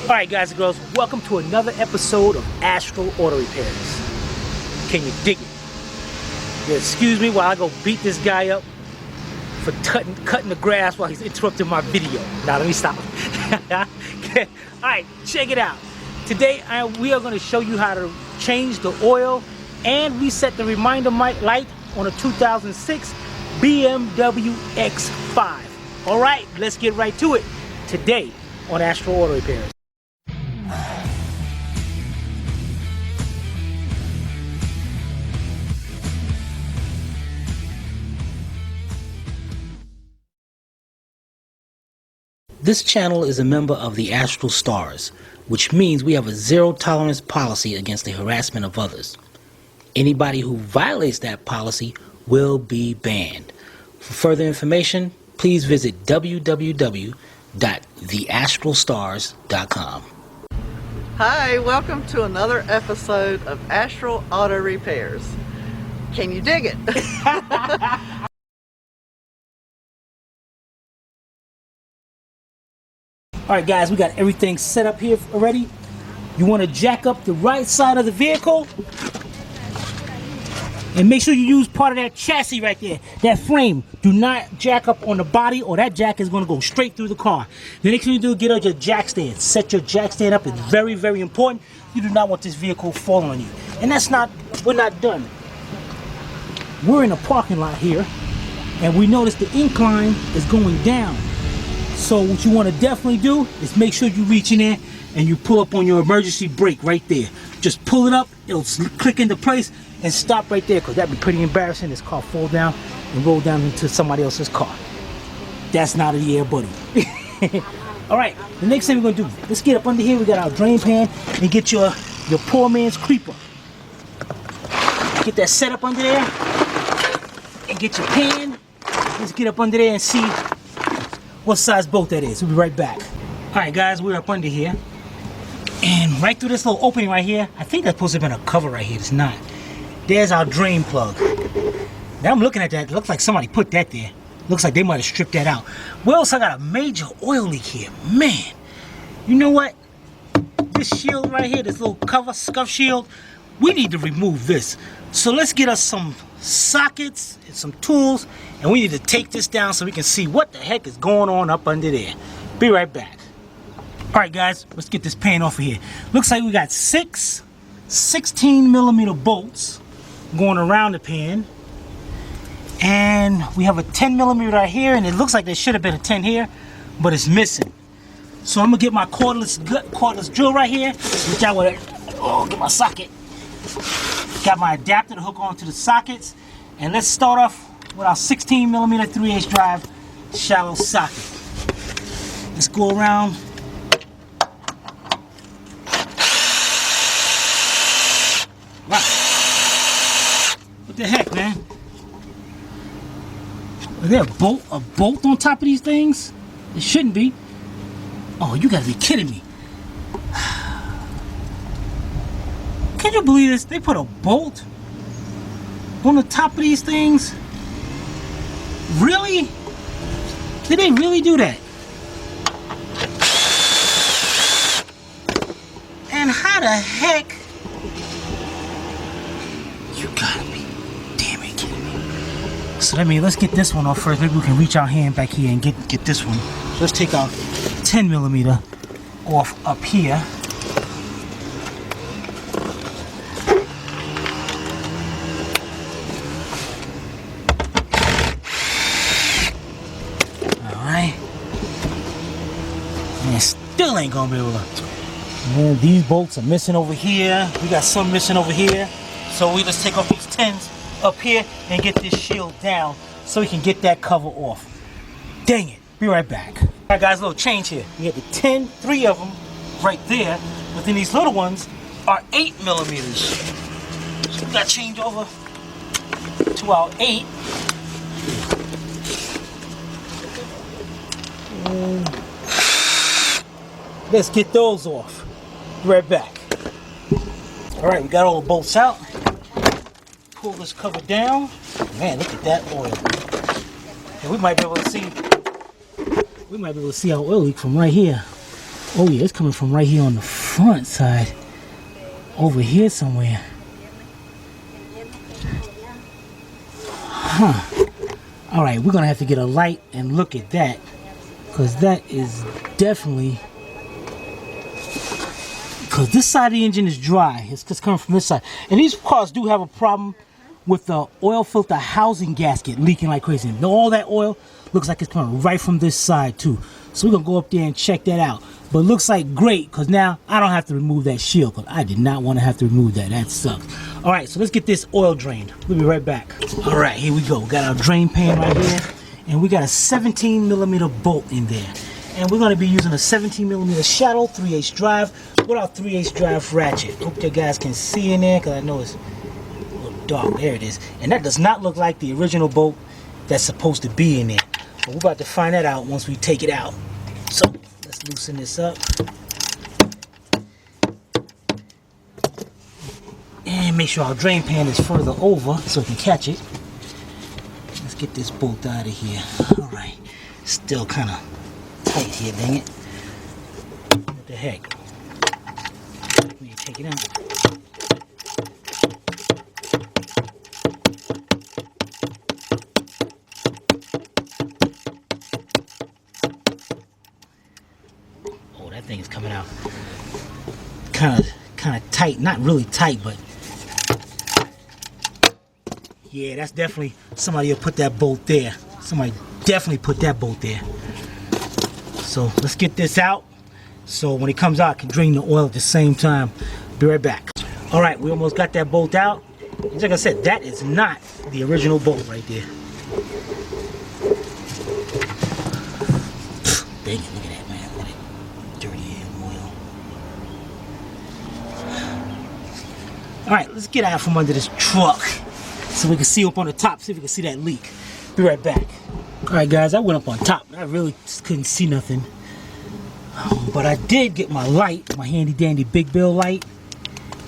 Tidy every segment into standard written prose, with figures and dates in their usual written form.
Alright guys and girls, welcome to another episode of Astral Auto Repairs. Can you dig it? Yeah, excuse me while I go beat this guy up for cutting the grass while he's interrupting my video. Now let me stop. Alright, check it out. Today we are going to show you how to change the oil and reset the reminder light on a 2006 BMW X5. Alright, let's get right to it. Today on Astral Auto Repairs. This channel is a member of the Astral Stars, which means we have a zero-tolerance policy against the harassment of others. Anybody who violates that policy will be banned. For further information, please visit www.theastralstars.com. Hi, welcome to another episode of Astral Auto Repairs. Can you dig it? Alright guys, we got everything set up here already. You want to jack up the right side of the vehicle and make sure you use part of that chassis right there, that frame. Do not jack up on the body or that jack is going to go straight through the car. The next thing you do is get on your jack stand. Set your jack stand up. It's very, very important. You do not want this vehicle falling on you. And we're not done. We're in a parking lot here and we notice the incline is going down. So what you want to definitely do is make sure you reach in there and you pull up on your emergency brake right there. Just pull it up, it'll click into place and stop right there, because that'd be pretty embarrassing. This car fall down and roll down into somebody else's car. That's not a yeah, buddy. Alright, the next thing we're going to do, let's get up under here. We got our drain pan and get your poor man's creeper. Get that set up under there and get your pan. Let's get up under there and see what size bolt that is. We'll be right back. Alright guys, we're up under here. And right through this little opening right here, I think that's supposed to have been a cover right here. It's not. There's our drain plug. Now I'm looking at that. It looks like somebody put that there. Looks like they might have stripped that out. We also got a major oil leak here. Man, you know what? This shield right here, this little cover, scuff shield, we need to remove this. So let's get us some sockets and some tools, and we need to take this down so we can see what the heck is going on up under there. Be right back. Alright guys, let's get this pan off of here. Looks like we got 6 16mm bolts going around the pan, and we have a 10mm right here, and it looks like there should have been a 10 here, but it's missing. So I'm gonna get my cordless drill right here, which I would get my socket. Got my adapter to hook onto the sockets, and let's start off with our 16mm 3/8 drive shallow socket. Let's go around. Wow. What the heck, man? Is there a bolt on top of these things? It shouldn't be. Oh, you gotta be kidding me. Can you believe this? They put a bolt on the top of these things? Really? Did they really do that? And how the heck? You gotta be damn it kidding me. So let's get this one off first. Maybe we can reach our hand back here and get this one. So let's take our 10mm off up here. Man, still ain't gonna be able to. Man, these bolts are missing over here. We got some missing over here. So we just take off these 10s up here and get this shield down so we can get that cover off. Dang it. Be right back. Alright guys, a little change here. We have the 10, 3 of them right there, but then these little ones are 8mm. So we gotta change over to our 8. Let's get those off. Be right back. Alright, we got all the bolts out. Pull this cover down. Man, look at that oil. And we might be able to see our oil leak from right here. Oh yeah, it's coming from right here on the front side. Over here somewhere. Huh. Alright, we're gonna have to get a light and look at that. Because that is definitely... Because this side of the engine is dry. It's just coming from this side. And these cars do have a problem with the oil filter housing gasket leaking like crazy. And all that oil looks like it's coming right from this side too. So we're going to go up there and check that out. But it looks like great, because now I don't have to remove that shield, because I did not want to have to remove that. That sucks. Alright, so let's get this oil drained. We'll be right back. Alright, here we go. We got our drain pan right here. And we got a 17mm bolt in there. And we're going to be using a 17mm shadow 3/8 drive with our 3/8 drive ratchet. Hope you guys can see in there, because I know it's a little dark. There it is. And that does not look like the original bolt that's supposed to be in there. But we're about to find that out once we take it out. So let's loosen this up. And make sure our drain pan is further over so we can catch it. Let's get this bolt out of here. Alright. Still kind of tight here, dang it. What the heck? Let me take it out. Oh, that thing is coming out kind of tight. Not really tight, but yeah, that's definitely somebody will put that bolt there. Somebody definitely put that bolt there. So let's get this out, so when it comes out I can drain the oil at the same time. Be right back. Alright, we almost got that bolt out. Like I said, that is not the original bolt right there. Dang it, look at that, man. Look at that dirty oil. Alright, let's get out from under this truck so we can see up on the top, see if we can see that leak. Be right back. Alright guys, I went up on top. I really just couldn't see nothing. But I did get my light, my handy dandy big bill light.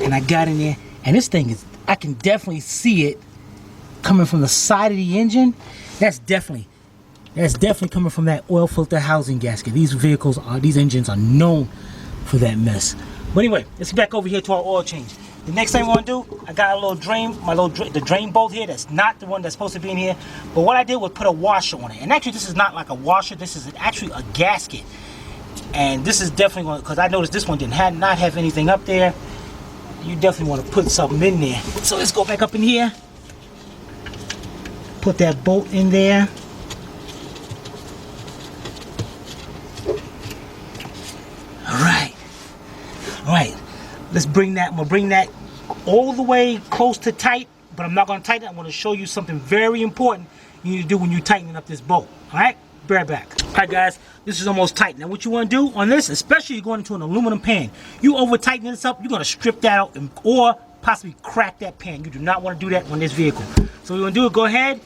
And I got in there. And this thing is, I can definitely see it coming from the side of the engine. That's definitely coming from that oil filter housing gasket. These engines are known for that mess. But anyway, let's get back over here to our oil change. The next thing we want to do, I got a little drain, the drain bolt here. That's not the one that's supposed to be in here. But what I did was put a washer on it. And actually, this is not like a washer. This is actually a gasket. And this is definitely going, because I noticed this one did not have anything up there. You definitely want to put something in there. So let's go back up in here. Put that bolt in there. All right. Let's bring that. I'm gonna bring that all the way close to tight, but I'm not gonna tighten it. I'm gonna show you something very important you need to do when you're tightening up this bolt. All right, be right back. All right, guys, this is almost tight. Now, what you want to do on this, especially you're going into an aluminum pan, you over tighten this up, you're gonna strip that out or possibly crack that pan. You do not want to do that on this vehicle. So what you're gonna do is go ahead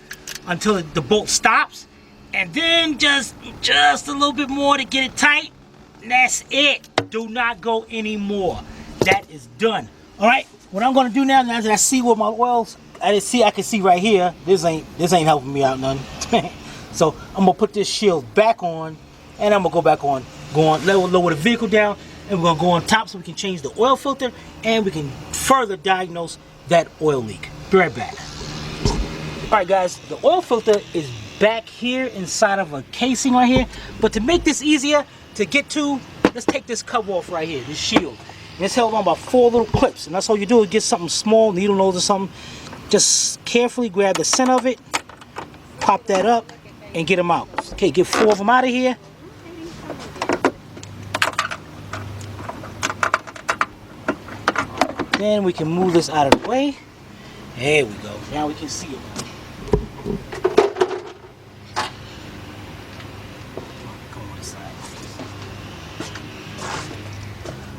until the bolt stops, and then just a little bit more to get it tight. And that's it. Do not go anymore. That is done. All right. What I'm gonna do now that I see what my oils, I can see right here. This ain't helping me out none. So I'm gonna put this shield back on, and I'm gonna go back on, lower the vehicle down, and we're gonna go on top so we can change the oil filter, and we can further diagnose that oil leak. Be right back. All right, guys. The oil filter is back here inside of a casing right here. But to make this easier to get to, let's take this cover off right here, this shield. And it's held on by 4 little clips, and that's all you do is get something small, needle nose or something. Just carefully grab the center of it, pop that up, and get them out. Okay, get 4 of them out of here. Then we can move this out of the way. There we go. Now we can see it.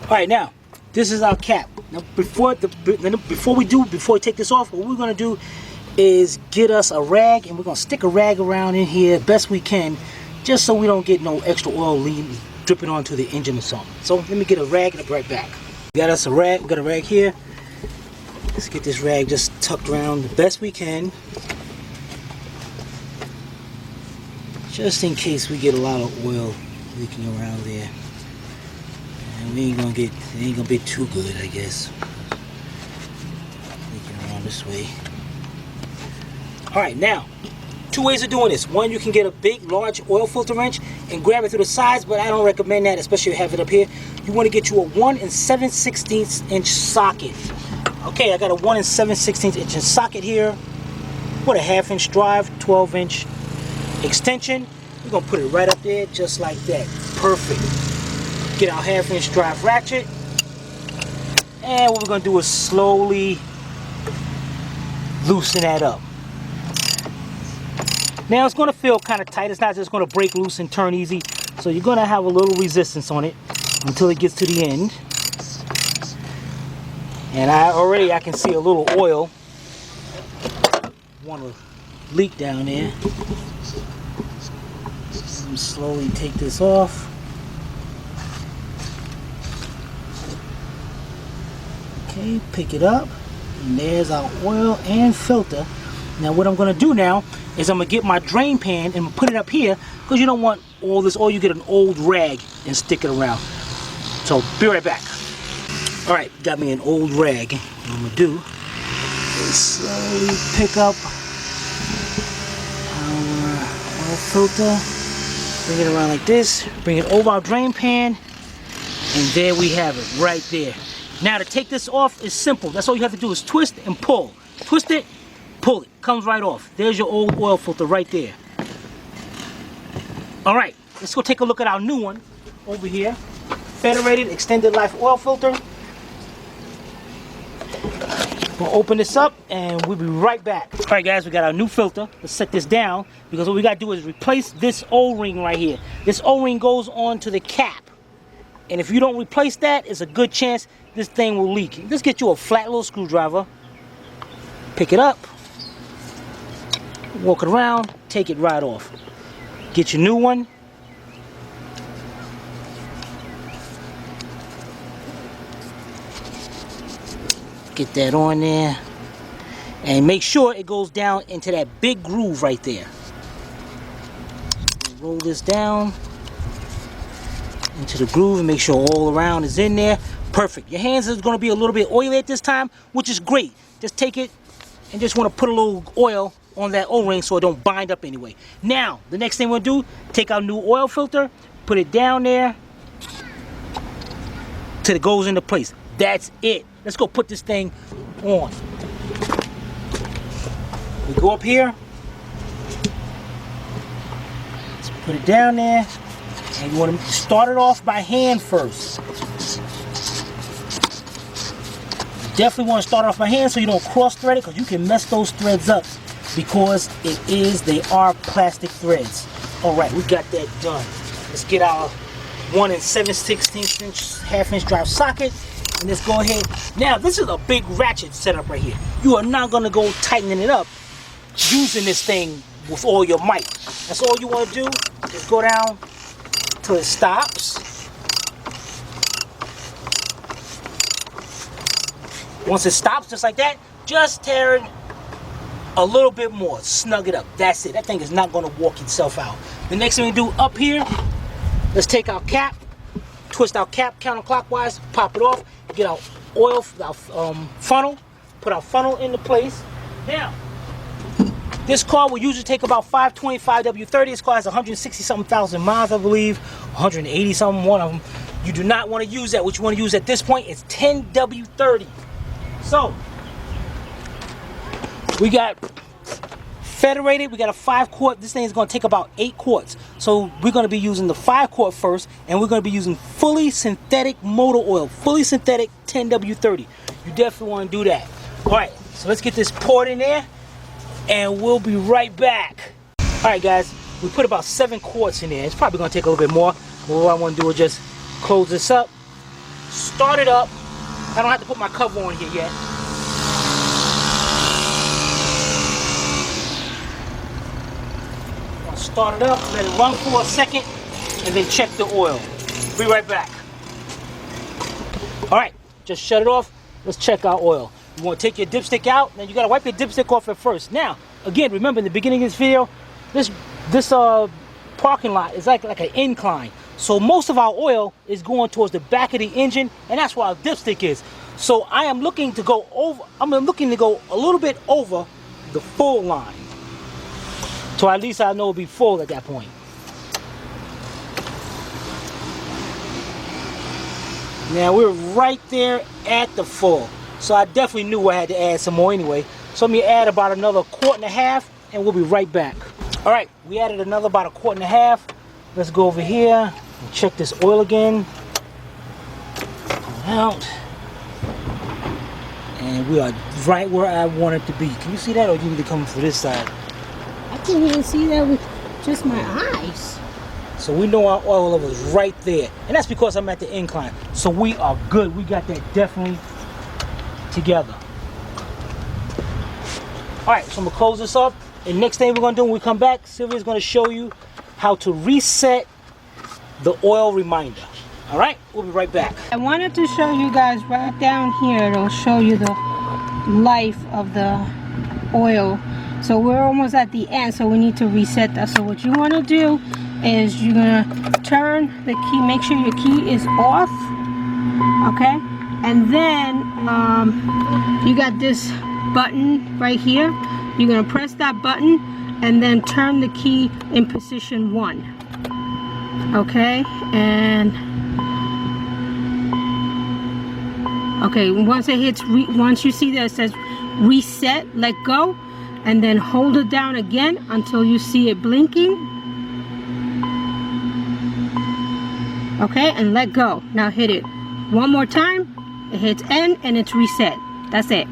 All right, now this is our cap. Now before we take this off, what we're gonna do is get us a rag, and we're gonna stick a rag around in here best we can, just so we don't get no extra oil dripping onto the engine or something. So let me get a rag and I'll be right back. We got us a rag. We got a rag here. Let's get this rag just tucked around the best we can, just in case we get a lot of oil leaking around there. it ain't gonna be too good, I guess. Make it around this way. Alright, now, two ways of doing this. One, you can get a big, large oil filter wrench and grab it through the sides, but I don't recommend that, especially if you have it up here. You want to get you a 1 7/16 inch socket. Okay, I got a 1 7/16 inch socket here with a 1/2 inch drive, 12 inch extension. We're gonna put it right up there just like that. Perfect. Get our 1/2 inch drive ratchet, and what we're gonna do is slowly loosen that up. Now it's gonna feel kind of tight. It's not just gonna break loose and turn easy, so you're gonna have a little resistance on it until it gets to the end. And I can see a little oil want to leak down there. Slowly take this off. Okay, pick it up, and there's our oil and filter. Now what I'm going to do now is I'm going to get my drain pan and put it up here, because you don't want all this oil. You get an old rag and stick it around. So be right back. Alright, got me an old rag. What I'm going to do is slowly pick up our oil filter. Bring it around like this, bring it over our drain pan, and there we have it, right there. Now to take this off is simple. That's all you have to do is twist and pull. Twist it, pull it, comes right off. There's your old oil filter right there. All right, let's go take a look at our new one over here. Federated extended life oil filter. We'll open this up and we'll be right back. All right guys, we got our new filter. Let's set this down, because what we got to do is replace this O-ring right here. This O-ring goes on to the cap, and if you don't replace that, it's a good chance this thing will leak. Let's get you a flat little screwdriver, pick it up, walk it around, take it right off. Get your new one. Get that on there, and make sure it goes down into that big groove right there. Roll this down into the groove and make sure all around is in there. Perfect. Your hands is going to be a little bit oily at this time, which is great. Just take it and just want to put a little oil on that O-ring so it don't bind up anyway. Now, the next thing we'll do, take our new oil filter, put it down there till it goes into place. That's it. Let's go put this thing on. We go up here. Let's put it down there. And you want to start it off by hand first. You definitely want to start off by hand so you don't cross thread it, because you can mess those threads up, because they are plastic threads. Alright, we got that done. Let's get our 1 7/16 inch 1/2 inch drive socket. And let's go ahead. Now, this is a big ratchet setup right here. You are not going to go tightening it up using this thing with all your might. That's all you want to do is go down till it stops. Once it stops, just like that, just tear it a little bit more. Snug it up. That's it. That thing is not going to walk itself out. The next thing we do up here, let's take our cap, twist our cap counterclockwise, pop it off, get our oil, our funnel, put our funnel into place. Now, this car will usually take about 525 W30. This car has 160-something thousand miles, I believe, 180-something, one of them. You do not want to use that. What you want to use at this point is 10 W30. So, we got Federated, we got a 5-quart. This thing is going to take about 8 quarts. So we're going to be using the 5-quart first, and we're going to be using fully synthetic motor oil, fully synthetic 10W30. You definitely want to do that. All right, so let's get this poured in there, and we'll be right back. All right, guys, we put about 7 quarts in there. It's probably going to take a little bit more. But what I want to do is just close this up, start it up. I don't have to put my cover on here yet. Start it up, let it run for a second, and then check the oil. Be right back. Alright, just shut it off. Let's check our oil. You want to take your dipstick out, then you got to wipe your dipstick off at first. Now, again, remember in the beginning of this video, this parking lot is like an incline. So most of our oil is going towards the back of the engine, and that's where our dipstick is. So I am looking to go over, I'm looking to go a little bit over the full line. So at least I know it'll be full at that point. Now we're right there at the full. So I definitely knew I had to add some more anyway. So let me add about another 1.5 quarts and we'll be right back. All right, we added another about 1.5 quarts. Let's go over here and check this oil again. Pull out. And we are right where I want it to be. Can you see that, or do you need to come from this side? I can't even see that with just my eyes. So we know our oil level is right there. And that's because I'm at the incline. So we are good. We got that definitely together. All right, so I'm gonna close this up. And next thing we're gonna do when we come back, Sylvia's gonna show you how to reset the oil reminder. All right, we'll be right back. I wanted to show you guys right down here. It'll show you the life of the oil. So we're almost at the end, so we need to reset that. So what you want to do is you're gonna turn the key, make sure your key is off, okay? And then you got this button right here. You're gonna press that button and then turn the key in position 1, okay? And okay, once it hits, once you see that it says reset, let go, and then hold it down again until you see it blinking. Okay, and let go. Now hit it one more time. It hits end and it's reset. That's it.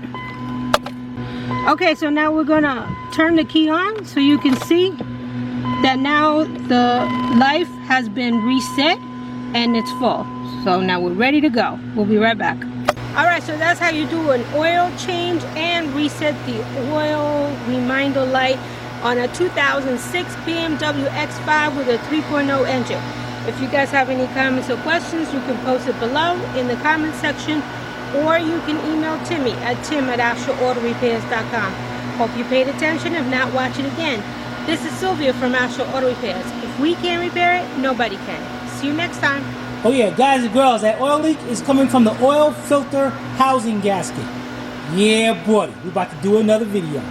Okay, so now we're gonna turn the key on so you can see that now the life has been reset and it's full. So now we're ready to go. We'll be right back. All right, so that's how you do an oil change and reset the oil reminder light on a 2006 BMW X5 with a 3.0 engine. If you guys have any comments or questions, you can post it below in the comment section, or you can email Timmy at tim@astralautorepairs.com. Hope you paid attention. If not, watch it again. This is Sylvia from Astral Auto Repairs. If we can't repair it, nobody can. See you next time. Oh yeah, guys and girls, that oil leak is coming from the oil filter housing gasket. Yeah, buddy, we're about to do another video.